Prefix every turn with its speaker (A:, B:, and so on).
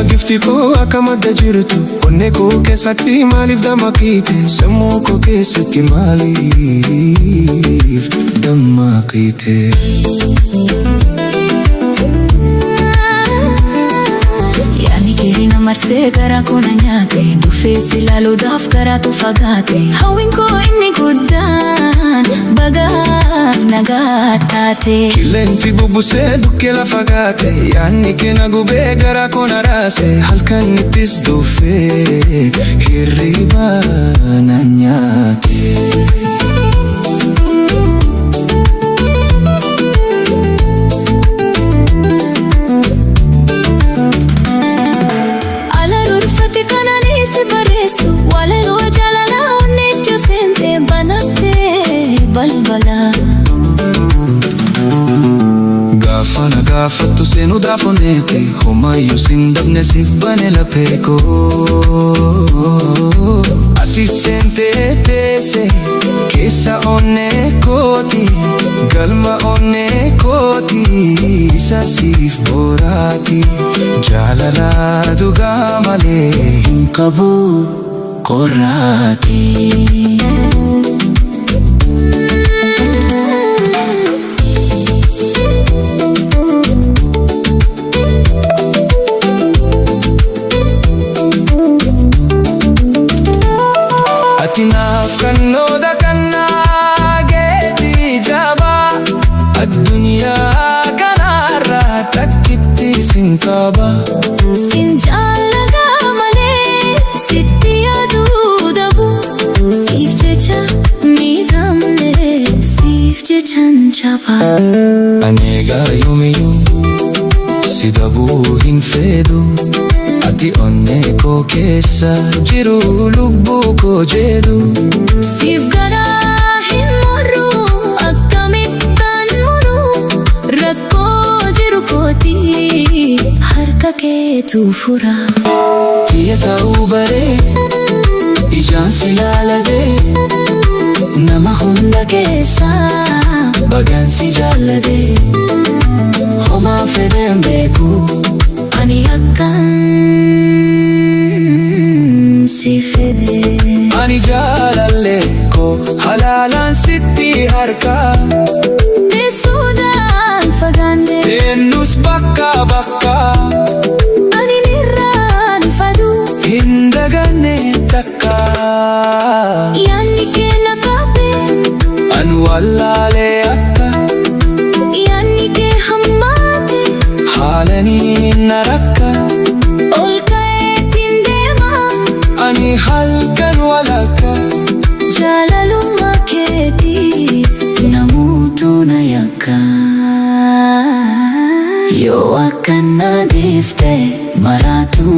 A: Gifti koo akka madda jirtu onnee koo keessatti maaliif dammaqite? Sammuu koo keessatti maaliif dammaqite?
B: Yaani keerina marsee garaa koo na nyaate, dhufees ilaaluudhaaf garaatu fagaate. Hawwiin koo inni guddaan bagaa nagaa taate.
A: Qilleensi bubbusee bukkee lafa gaate, yaadni kee na gubee garaa koo na raase. Halkan ittis dhufee hirriba na nyaate. Gaafattu seenuu daafoneeti, homayyuu sin dhabne siif bane laphee koo. Ati seentee teesse keessa onnee kooti, galma onnee kooti, isa siif boraati. Jaalala dhugaa malee hin qabu qorraati. Naaf kannooda kannaa geetii jabaa, addunyaa kanarraa takkitti sin qaba.
B: Sin jaalagaa malee sitti yaaduu dhabu, siif jecha miidhamne siif jechan jaba.
A: Ani egaa yoomiyyuu si dhabuu hin fedhu, ati onnee koo keessa jiru lubbuu koo jedhu.
B: Siif garaa hin murru, akkamittan muru, rakkoo jiru kooti harka keetu fura.
A: Tiyya ta'uu baree ijaan si laalatee, nama hunda keessa bagaan si jaallatee. Homaa fedheen beeku ani akkan si fedhe. Ani jaalallee koo halaalaan sitti harkaa,
B: teessuudhaan fagaanne
A: teennus bakka bakka.
B: Ani nirraan fadu
A: hin daganne takka.
B: Yaanni kee na qabe
A: an wallaalee akka,
B: yaanni kee hammaate
A: haalanii na rakka.
B: ol ka'eetiin deema
A: ani halkan walakka.
B: Jaalalummaa keetiif namuutu na yakka. Yoo akkan na dhiifte maraatu